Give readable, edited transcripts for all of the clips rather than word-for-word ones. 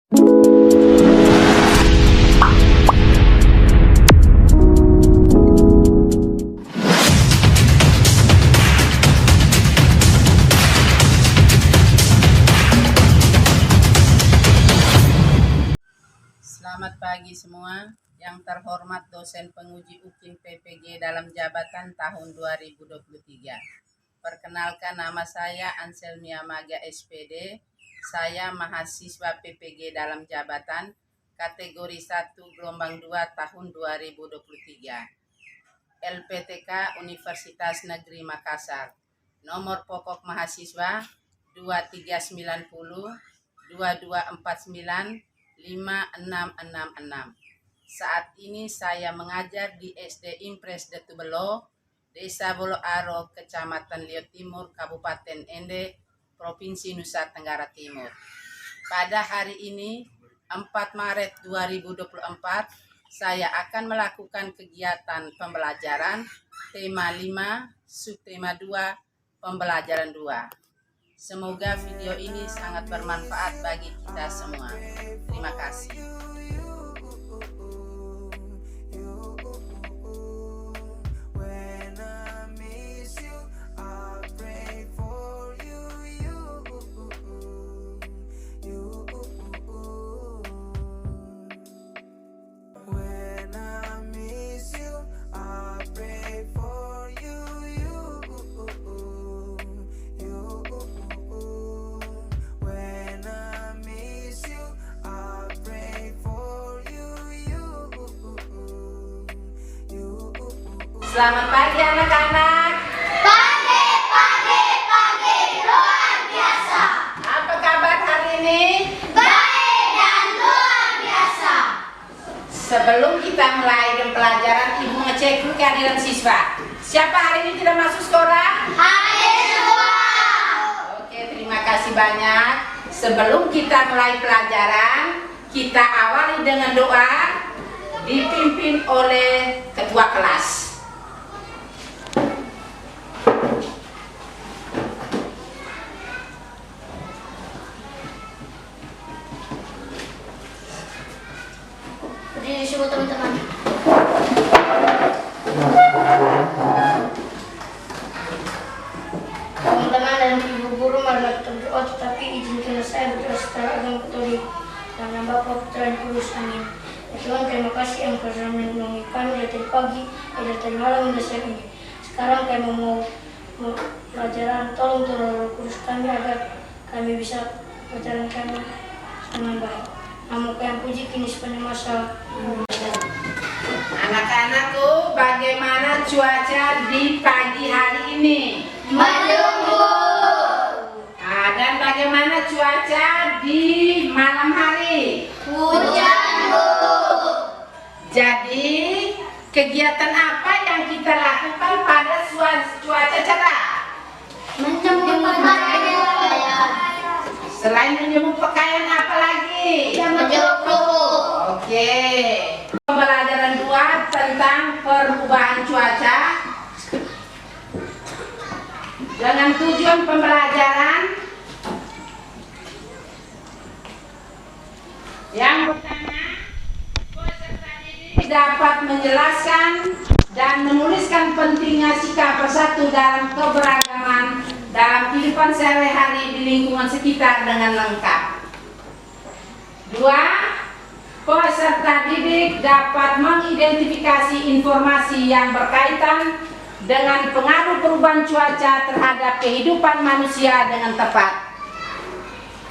Selamat pagi semua. Yang terhormat dosen penguji UKIN PPG dalam jabatan tahun 2023. Perkenalkan, nama saya Anselmia Maga SPD. Saya mahasiswa PPG dalam jabatan kategori 1 gelombang 2 tahun 2023. LPTK Universitas Negeri Makassar. Nomor pokok mahasiswa 2390 2249 5666. Saat ini saya mengajar di SD Impres Detubelo, Desa Bolo Aro, Kecamatan Lieu Timur, Kabupaten Ende, Provinsi Nusa Tenggara Timur. Pada hari ini, 4 Maret 2024, saya akan melakukan kegiatan pembelajaran tema 5, subtema 2, pembelajaran 2. Semoga video ini sangat bermanfaat bagi kita semua. Terima kasih. Selamat pagi anak-anak. Pagi, luar biasa. Apa kabar hari ini? Baik dan luar biasa. Sebelum kita mulai pelajaran, Ibu ngecek dulu kehadiran siswa. Siapa hari ini tidak masuk sekolah? Hadir semua. Oke, terima kasih banyak. Sebelum kita mulai pelajaran, kita awali dengan doa dipimpin oleh ketua kelas. Berdiri semua teman-teman. Teman-teman dan ibu guru, mari kita berdoa, tetapi izinkanlah saya berdoa secara agama Katolik. Dalam nama Bapa, Putra, dan Kudus. Amin. Ya Tuhan, terima kasih yang telah melindungi kami dari pagi, dari tadi malam hingga siang ini. Sekarang kami mau pelajaran, tolong turun Roh Kudus kami agar kami bisa menjalankan dengan baik. Namun yang puji kini sepanjang masa. Anak-anakku, bagaimana cuaca di pagi hari ini? Mendung. Dan bagaimana cuaca di malam hari? Hujan, Bu. Jadi, kegiatan apa yang kita lakukan pada cuaca cerah? Menjemur pakaian. Selain menjemur pakaian, apa lagi? Menjemur kerupuk. Oke. Pembelajaran 2 tentang perubahan cuaca. Dengan tujuan pembelajaran yang pertama, peserta didik dapat menjelaskan dan menuliskan pentingnya sikap bersatu dalam keberagaman dalam kehidupan sehari-hari di lingkungan sekitar dengan lengkap. 2. Peserta didik dapat mengidentifikasi informasi yang berkaitan dengan pengaruh perubahan cuaca terhadap kehidupan manusia dengan tepat.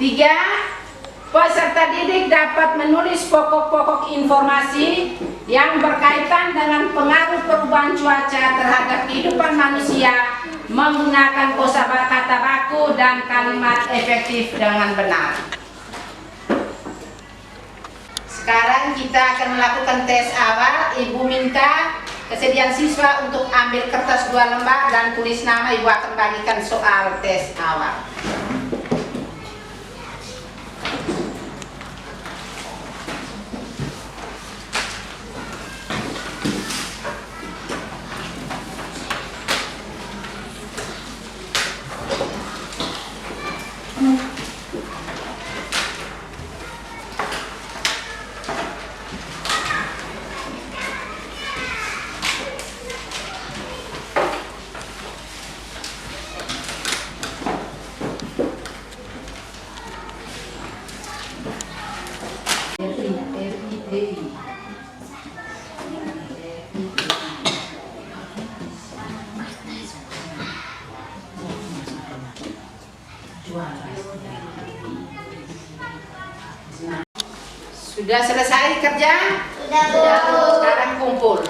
3. Peserta didik dapat menulis pokok-pokok informasi yang berkaitan dengan pengaruh perubahan cuaca terhadap kehidupan manusia menggunakan kosakata baku dan kalimat efektif dengan benar. Sekarang kita akan melakukan tes awal. Ibu minta kesediaan siswa untuk ambil kertas 2 lembar dan tulis nama. Ibu akan bagikan soal tes awal. DI. Sudah selesai kerja? Sudah, Bu. Sekarang kumpul.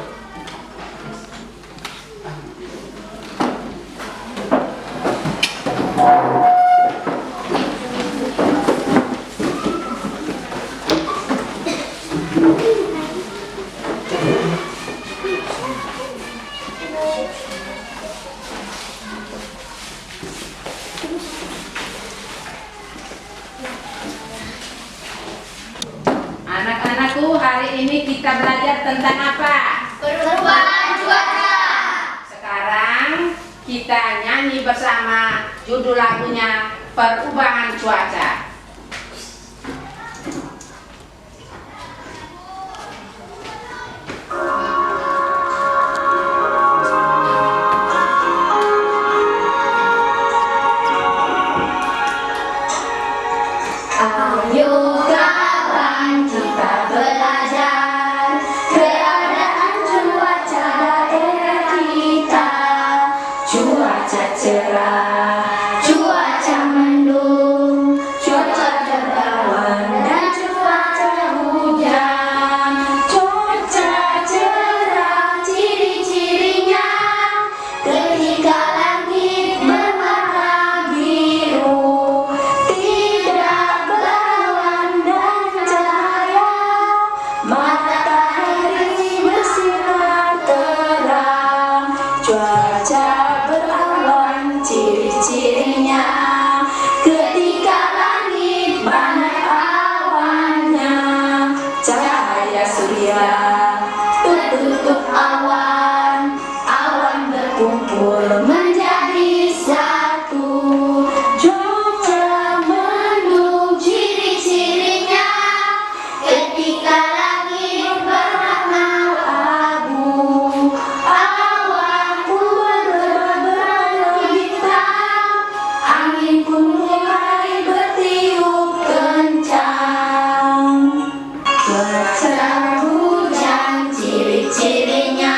Anak-anakku, hari ini kita belajar tentang apa? Perubahan cuaca. Sekarang kita nyanyi bersama judul lagunya Perubahan Cuaca. Ayo kawan kita belajar keadaan cuaca daerah kita. Cuaca cerah, cuaca mendung, cuaca berawan dan cuaca hujan. Cuaca cerah ciri-cirinya ketika langit berwarna biru, tidak berawan dan cahaya, matahari bersinar terang. Cuaca berawan ciri-cirinya ketika langit banyak awannya. Cahaya surya tertutup awan, awan berkumpul menjadi satu. Cuaca mendung ciri-cirinya ketika langit berwarna abu, awan pun berwarna hitam, angin pun mulai bertiup kencang. Cuaca hujan ciri-cirinya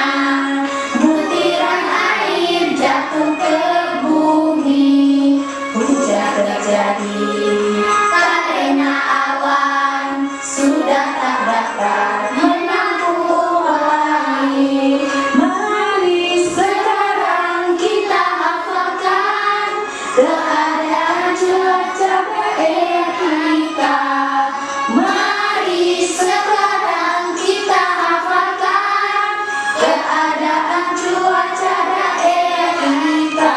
butiran air jatuh ke bumi. Hujan terjadi karena awan sudah tak dapat menampung air. Mari sekarang kita hafalkan keadaan cuaca daerah kita. Mari sekarang kita hafalkan keadaan cuaca daerah kita.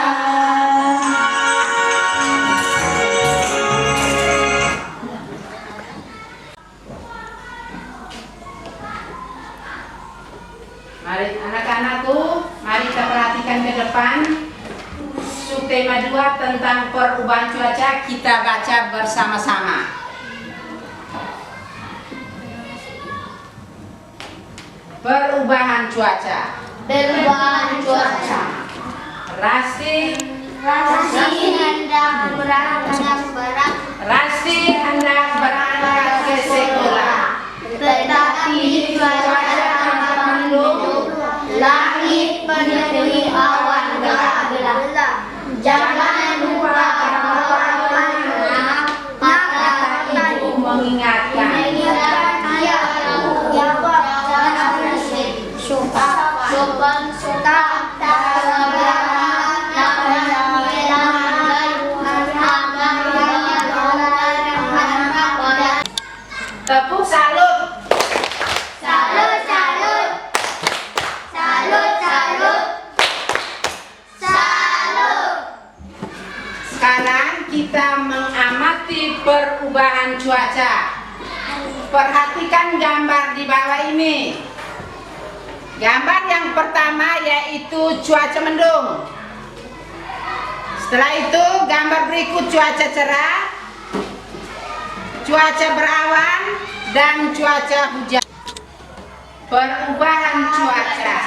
Mari anak-anakku, mari kita perhatikan ke depan. Subtema 2 tentang perubahan cuaca kita baca bersama-sama. Perubahan cuaca. Perubahan cuaca. Rasti hendak berangkat ke sekolah. tetapi cuaca mendung, langit penuhi awan gelap. Jangan lupa maka ibu Mengingatkan. Tepuk salut. Salut, salut. Salut, salut. Salut. Sekarang kita mengamati perubahan cuaca. Perhatikan gambar di bawah ini. Gambar yang pertama yaitu cuaca mendung. Setelah itu gambar berikut cuaca cerah, cuaca berawan, dan cuaca hujan. Perubahan cuaca.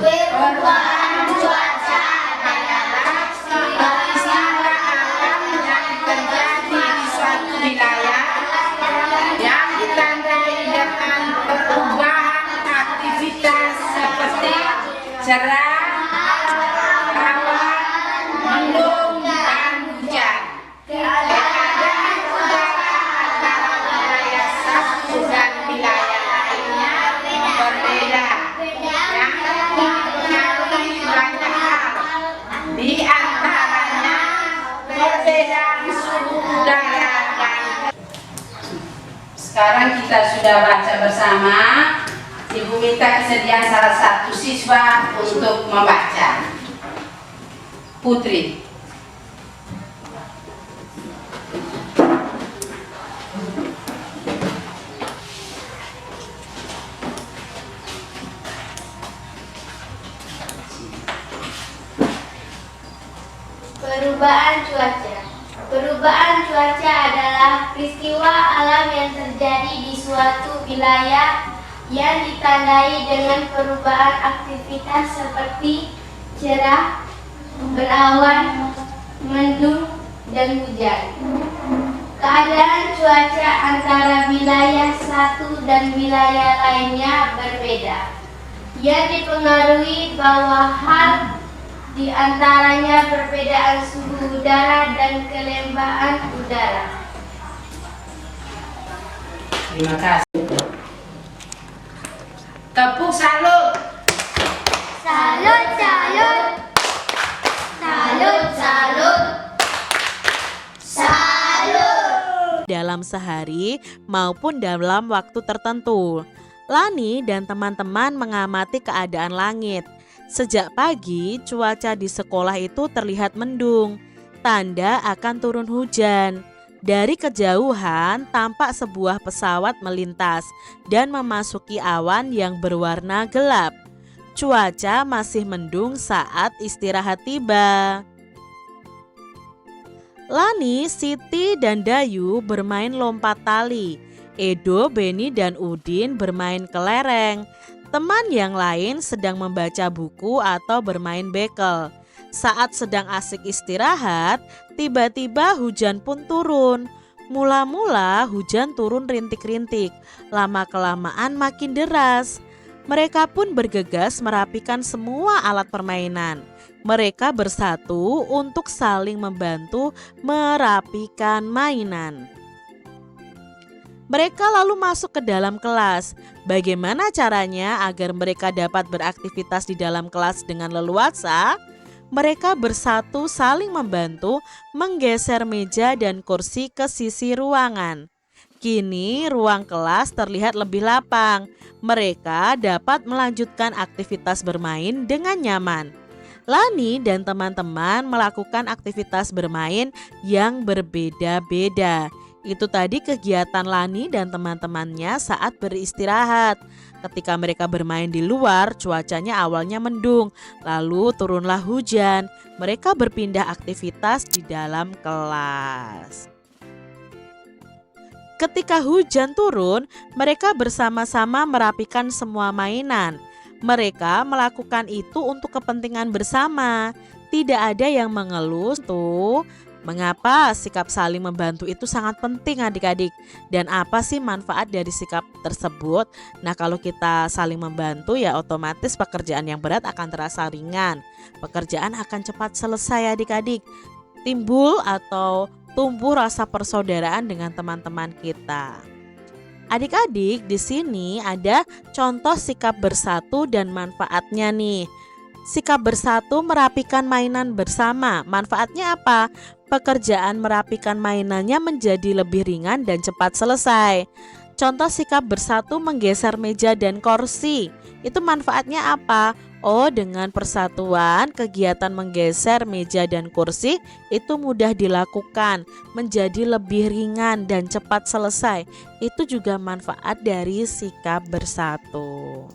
Perubahan cuaca Adalah peristiwa alam yang terjadi di suatu wilayah yang ditandai dengan Sekarang kita sudah baca bersama. Ibu minta kesediaan salah satu siswa untuk membaca. Putri. Perubahan cuaca. Perubahan cuaca adalah peristiwa alam yang terjadi di suatu wilayah yang ditandai dengan perubahan aktivitas seperti cerah, berawan, mendung, dan hujan. Keadaan cuaca antara wilayah satu dan wilayah lainnya berbeda, yang dipengaruhi bahwa hal di antaranya perbedaan suhu udara dan kelembaban udara. Terima kasih. Tepuk salut. Salut, salut. Salut, salut. Salut. Dalam sehari maupun dalam waktu tertentu, Lani dan teman-teman mengamati keadaan langit. Sejak pagi, cuaca di sekolah itu terlihat mendung, tanda akan turun hujan. Dari kejauhan, tampak sebuah pesawat melintas dan memasuki awan yang berwarna gelap. Cuaca masih mendung saat istirahat tiba. Lani, Siti, dan Dayu bermain lompat tali. Edo, Beni, dan Udin bermain kelereng. Teman yang lain sedang membaca buku atau bermain bekel. Saat sedang asik istirahat, tiba-tiba hujan pun turun. Mula-mula hujan turun rintik-rintik, lama-kelamaan makin deras. Mereka pun bergegas merapikan semua alat permainan. Mereka bersatu untuk saling membantu merapikan mainan. Mereka lalu masuk ke dalam kelas. Bagaimana caranya agar mereka dapat beraktivitas di dalam kelas dengan leluasa? Mereka bersatu saling membantu menggeser meja dan kursi ke sisi ruangan. Kini ruang kelas terlihat lebih lapang. Mereka dapat melanjutkan aktivitas bermain dengan nyaman. Lani dan teman-teman melakukan aktivitas bermain yang berbeda-beda. Itu tadi kegiatan Lani dan teman-temannya saat beristirahat. Ketika mereka bermain di luar, cuacanya awalnya mendung, lalu turunlah hujan. Mereka berpindah aktivitas di dalam kelas. Ketika hujan turun, mereka bersama-sama merapikan semua mainan. Mereka melakukan itu untuk kepentingan bersama. Tidak ada yang mengeluh tuh. Mengapa sikap saling membantu itu sangat penting adik-adik? Dan apa sih manfaat dari sikap tersebut? Nah, kalau kita saling membantu ya otomatis pekerjaan yang berat akan terasa ringan. Pekerjaan akan cepat selesai adik-adik. Timbul atau tumbuh rasa persaudaraan dengan teman-teman kita. Adik-adik, di sini ada contoh sikap bersatu dan manfaatnya nih. Sikap bersatu merapikan mainan bersama. Manfaatnya apa? Pekerjaan merapikan mainannya menjadi lebih ringan dan cepat selesai. Contoh sikap bersatu menggeser meja dan kursi. Itu manfaatnya apa? Oh, dengan persatuan kegiatan menggeser meja dan kursi itu mudah dilakukan, menjadi lebih ringan dan cepat selesai. Itu juga manfaat dari sikap bersatu.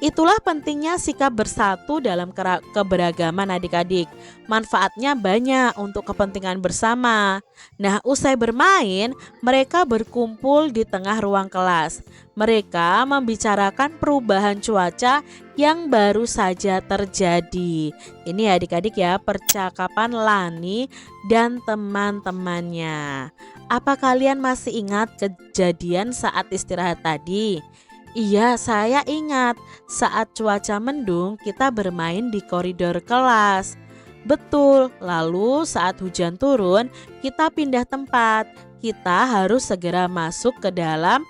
Itulah pentingnya sikap bersatu dalam keberagaman adik-adik. Manfaatnya banyak untuk kepentingan bersama. Nah, usai bermain, mereka berkumpul di tengah ruang kelas. Mereka membicarakan perubahan cuaca yang baru saja terjadi. Ini adik-adik ya, percakapan Lani dan teman-temannya. Apa kalian masih ingat kejadian saat istirahat tadi? Iya, saya ingat saat cuaca mendung kita bermain di koridor kelas. Betul, lalu saat hujan turun kita pindah tempat. Kita harus segera masuk ke dalam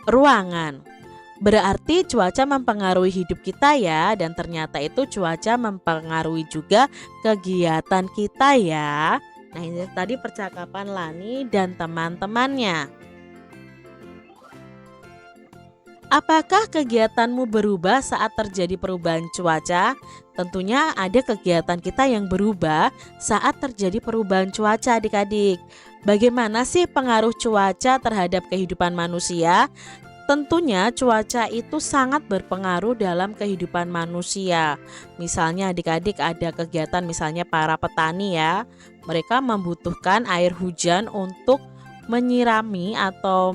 ruangan. Berarti cuaca mempengaruhi hidup kita ya, dan ternyata itu cuaca mempengaruhi juga kegiatan kita ya. Nah, ini tadi percakapan Lani dan teman-temannya. Apakah kegiatanmu berubah saat terjadi perubahan cuaca? Tentunya ada kegiatan kita yang berubah saat terjadi perubahan cuaca, adik-adik. Bagaimana sih pengaruh cuaca terhadap kehidupan manusia? Tentunya cuaca itu sangat berpengaruh dalam kehidupan manusia. Misalnya adik-adik ada kegiatan misalnya para petani ya. Mereka membutuhkan air hujan untuk menyirami atau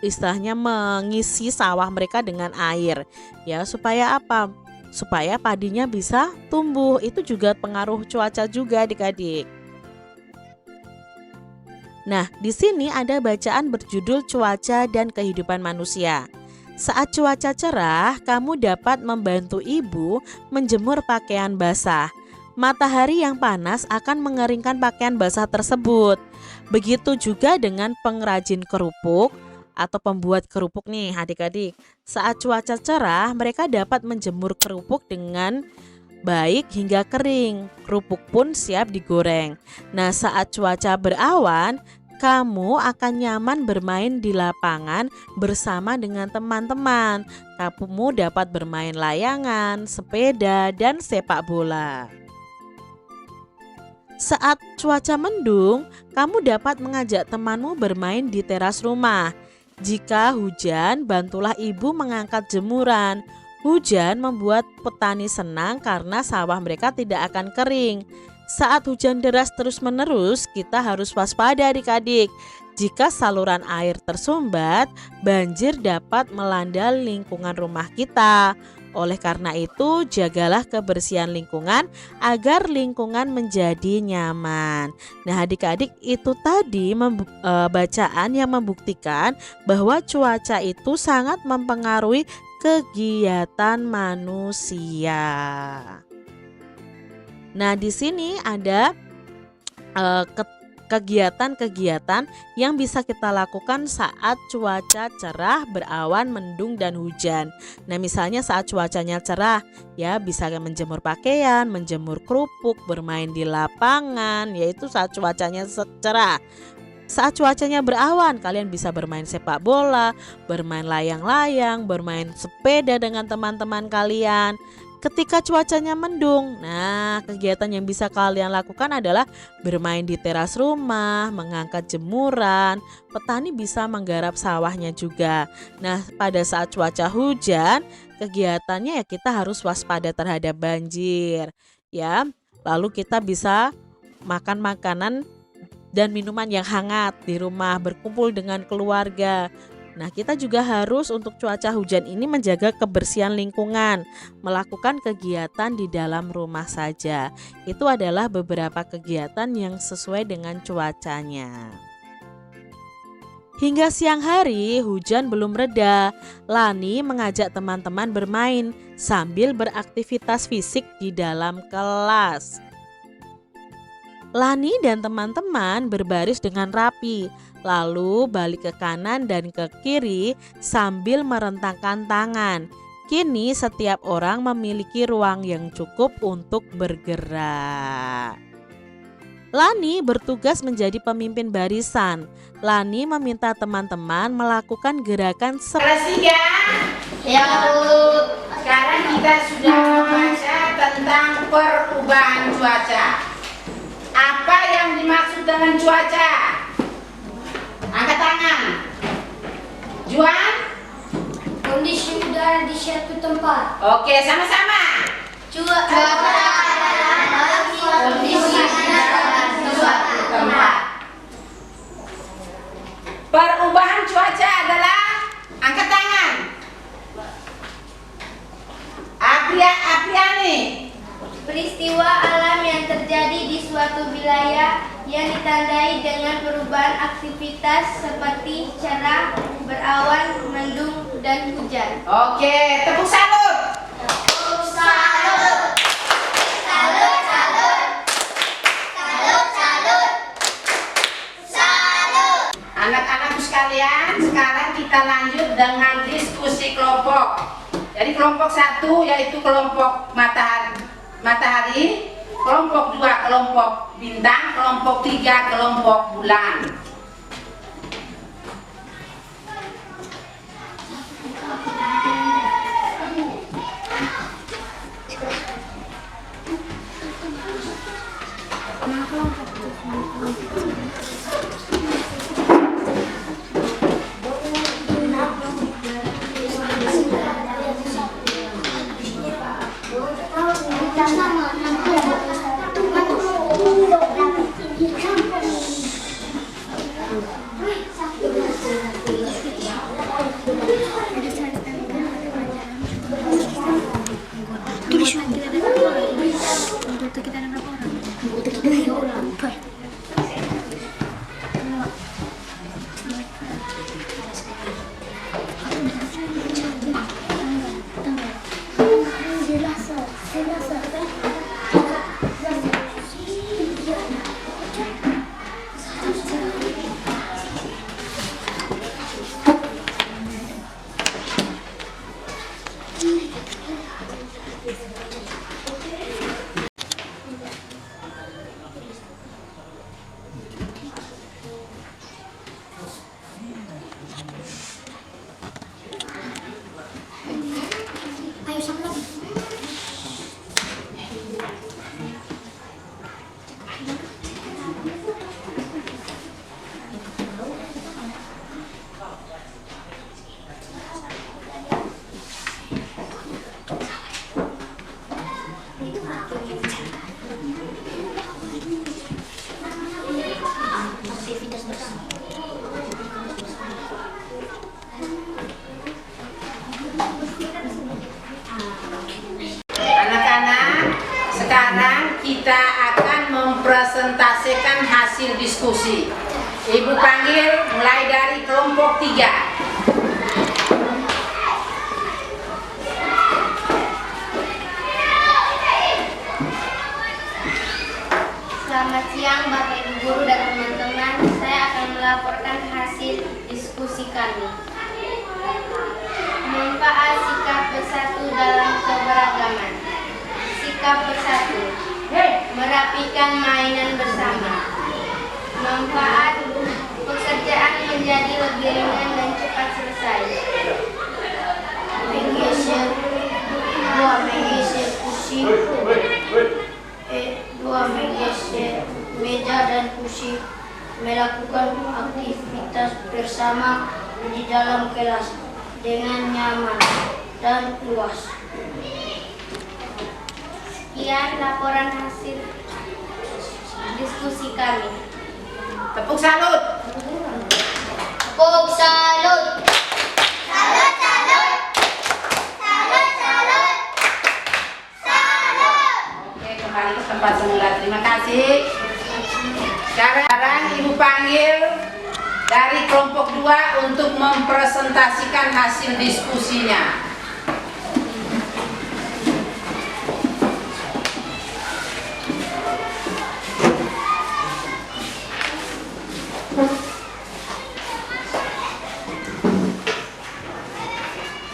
istilahnya mengisi sawah mereka dengan air ya, supaya apa? Supaya padinya bisa tumbuh. Itu juga pengaruh cuaca juga adik-adik. Nah, di sini ada bacaan berjudul Cuaca dan Kehidupan Manusia. Saat cuaca cerah, kamu dapat membantu ibu menjemur pakaian basah. Matahari yang panas akan mengeringkan pakaian basah tersebut. Begitu juga dengan pengrajin kerupuk atau pembuat kerupuk nih adik-adik. Saat cuaca cerah, mereka dapat menjemur kerupuk dengan baik hingga kering. Kerupuk pun siap digoreng. Nah, saat cuaca berawan, kamu akan nyaman bermain di lapangan bersama dengan teman-teman. Kamu dapat bermain layangan, sepeda, dan sepak bola. Saat cuaca mendung, kamu dapat mengajak temanmu bermain di teras rumah. Jika hujan, bantulah ibu mengangkat jemuran. Hujan membuat petani senang karena sawah mereka tidak akan kering. Saat hujan deras terus-menerus, kita harus waspada adik-adik. Jika saluran air tersumbat, banjir dapat melanda lingkungan rumah kita. Oleh karena itu, jagalah kebersihan lingkungan agar lingkungan menjadi nyaman. Nah, adik-adik, itu tadi bacaan yang membuktikan bahwa cuaca itu sangat mempengaruhi kegiatan manusia. Nah, di sini ada kegiatan-kegiatan yang bisa kita lakukan saat cuaca cerah, berawan, mendung, dan hujan. Nah, misalnya saat cuacanya cerah, ya bisa menjemur pakaian, menjemur kerupuk, bermain di lapangan, yaitu saat cuacanya cerah. Saat cuacanya berawan, kalian bisa bermain sepak bola, bermain layang-layang, bermain sepeda dengan teman-teman kalian. Ketika cuacanya mendung, nah kegiatan yang bisa kalian lakukan adalah bermain di teras rumah, mengangkat jemuran. Petani bisa menggarap sawahnya juga. Nah, pada saat cuaca hujan, kegiatannya ya kita harus waspada terhadap banjir, ya. Lalu kita bisa makan makanan dan minuman yang hangat di rumah, berkumpul dengan keluarga. Nah, kita juga harus untuk cuaca hujan ini menjaga kebersihan lingkungan, melakukan kegiatan di dalam rumah saja. Itu adalah beberapa kegiatan yang sesuai dengan cuacanya. Hingga siang hari, hujan belum reda. Lani mengajak teman-teman bermain sambil beraktivitas fisik di dalam kelas. Lani dan teman-teman berbaris dengan rapi, lalu balik ke kanan dan ke kiri sambil merentangkan tangan. Kini setiap orang memiliki ruang yang cukup untuk bergerak. Lani bertugas menjadi pemimpin barisan. Lani meminta teman-teman melakukan gerakan Kelas 3. Ya, Bu. Sekarang kita sudah membaca tentang perubahan cuaca. Apa yang dimaksud dengan cuaca? Angkat tangan. Juan? Kondisi udara di suatu tempat. Oke, sama-sama. Cuaca adalah kondisi udara di suatu tempat. Perubahan cuaca adalah, angkat tangan. Apriani. Peristiwa alam yang terjadi di suatu wilayah yang ditandai dengan perubahan aktivitas seperti cerah, berawan, mendung, dan hujan. Oke, tepuk salut. Salut. Salut, salut. Salut, salut. Salut. Anak-anakku sekalian, sekarang kita lanjut dengan diskusi kelompok. Jadi kelompok 1 yaitu kelompok matahari, kelompok 2 kelompok bintang, kelompok 3 kelompok bulan. Anak-anak, sekarang kita akan mempresentasikan hasil diskusi. Ibu panggil mulai dari kelompok 3. Selamat siang Bapak Ibu Guru dan teman-teman. Saya akan melaporkan hasil diskusi kami. Manfaat sikap bersatu dalam keberagaman. Sikap bersatu, merapikan mainan bersama. Manfaat pekerjaan menjadi lebih ringan dan cepat selesai. Menggeser kursi. Dua menggeser meja dan kursi, melakukan aktivitas bersama di dalam kelas dengan nyaman dan luas. Sekian laporan hasil diskusi kami. Tepuk salut. Tepuk salut. Oke, kembali ke tempat semula. Terima kasih. Sekarang Ibu panggil dari kelompok 2 untuk mempresentasikan hasil diskusinya.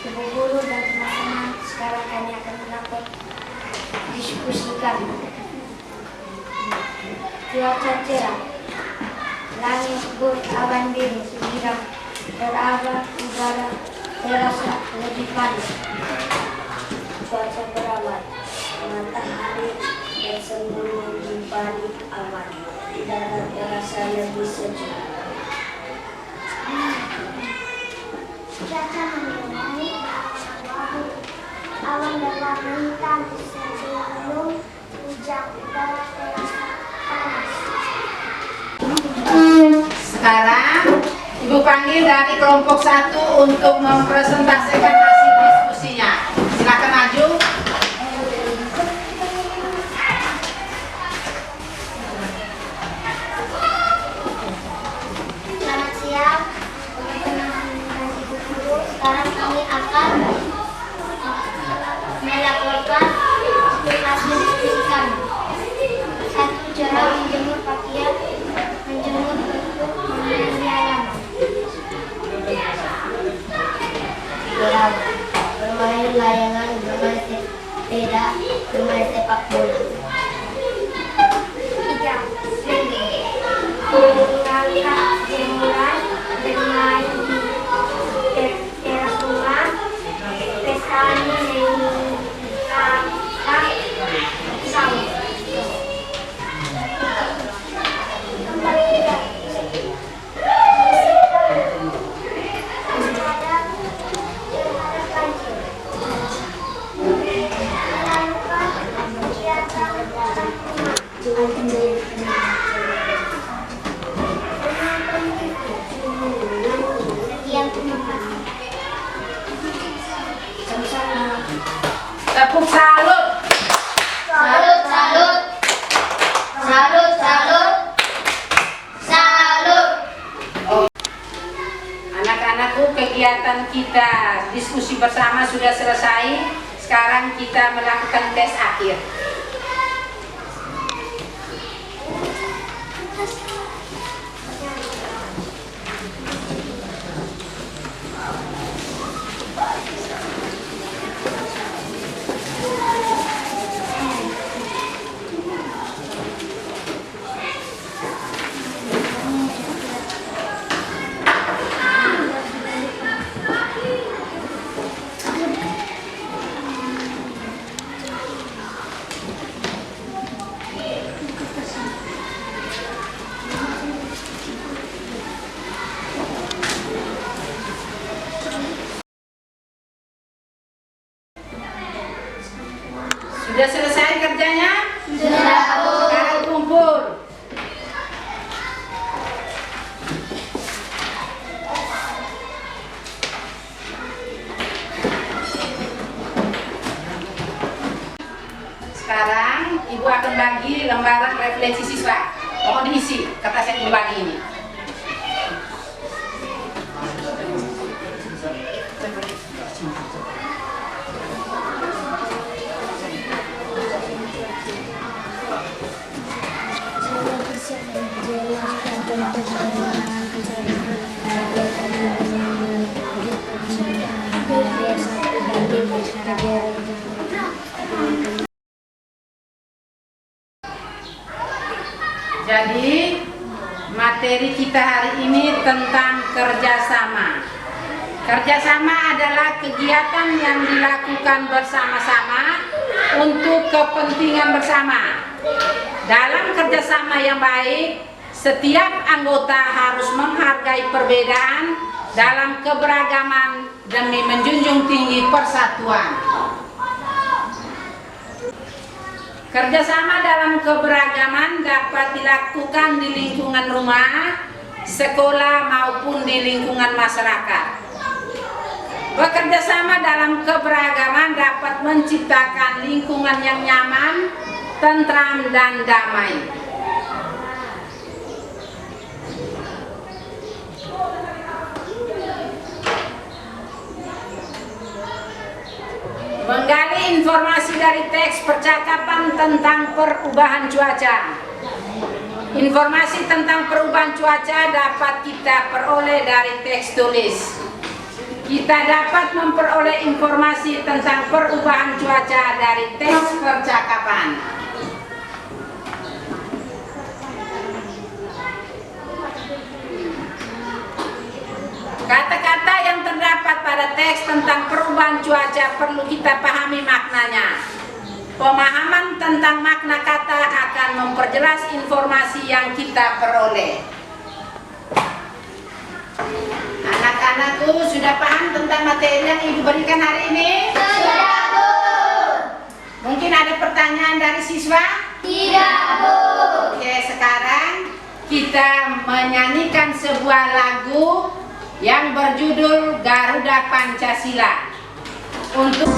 Ibu guru dan teman-teman, sekarang kami akan melakukan diskusi kami. Cuaca cerah, langit berawan biru sembilan, beraba udara terasa lebih panas. Cuaca berawan, matahari bersembunyi di balik awan, udara terasa lebih sejuk. Cuaca mendung, awan berwarna hitam sebelum hujan, udara terasa panas. Sekarang Ibu panggil dari kelompok 1 untuk mempresentasikan hasil diskusinya. Silakan maju. Selamat siang, teman-teman dan ibu guru. Sekarang kami akan melaporkan hasil diskusi kami. 1. Cara menjemur pakaian, menjemur untuk memenuhi halaman. 2. Tepuk salut. Salut, salut. Salut, salut. Salut. Anak-anakku, kegiatan kita diskusi bersama sudah selesai. Sekarang kita melakukan tes akhir. Sudah selesai kerjanya? Sudah, Bu. Sekarang kumpul. Sekarang Ibu akan bagi lembaran refleksi siswa. Mohon diisi kertas yang Ibu bagi ini. Jadi materi kita hari ini tentang kerjasama. Kerjasama adalah kegiatan yang dilakukan bersama-sama untuk kepentingan bersama. Dalam kerjasama yang baik, setiap anggota harus menghargai perbedaan dalam keberagaman demi menjunjung tinggi persatuan. Kerjasama dalam keberagaman dapat dilakukan di lingkungan rumah, sekolah maupun di lingkungan masyarakat. Bekerja sama dalam keberagaman dapat menciptakan lingkungan yang nyaman, tentram, dan damai. Menggali informasi dari teks percakapan tentang perubahan cuaca. Informasi tentang perubahan cuaca dapat kita peroleh dari teks tulis. Kita dapat memperoleh informasi tentang perubahan cuaca dari teks percakapan. Kata-kata yang terdapat pada teks tentang perubahan cuaca perlu kita pahami maknanya. Pemahaman tentang makna kata akan memperjelas informasi yang kita peroleh. Anak-anakku sudah paham tentang materi yang Ibu berikan hari ini? Sudah, Bu. Mungkin ada pertanyaan dari siswa? Tidak, Bu. Oke, sekarang kita menyanyikan sebuah lagu yang berjudul Garuda Pancasila. Untuk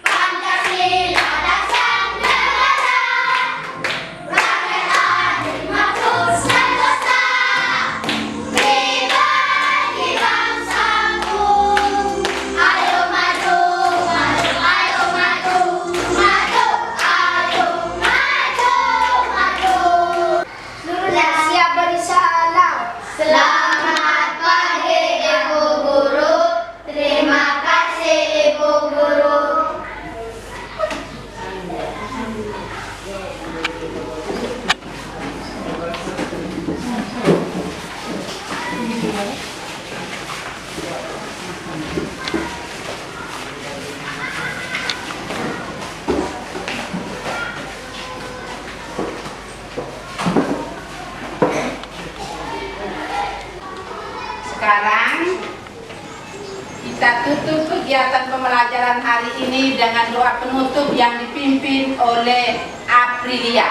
Pancasila dasar negara, rakyat pembelajaran hari ini dengan doa penutup yang dipimpin oleh Aprilia.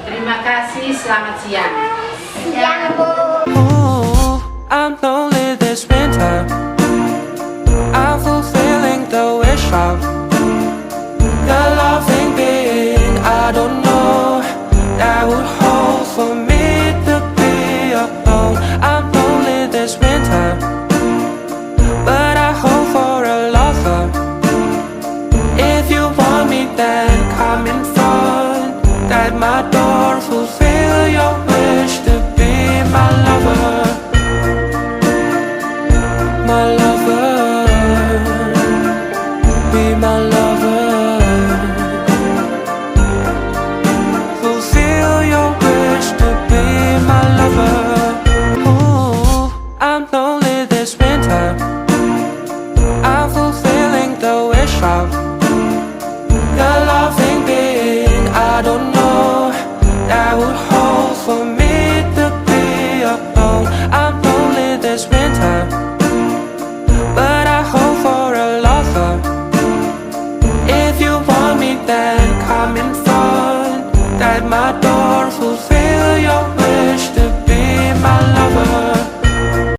Terima kasih, selamat siang. Oh, I'm lonely this winter. I'm fulfilling the wish of the loving being I don't know that would hold for me to be alone. I'm lonely this winter, but I hope for a lover. If you want me, then come in front at my door, fulfill your wish to be my lover, my lover, be my lover, fulfill your wish to be my lover. Oh, I'm lonely this winter, I'm fulfilling the wish of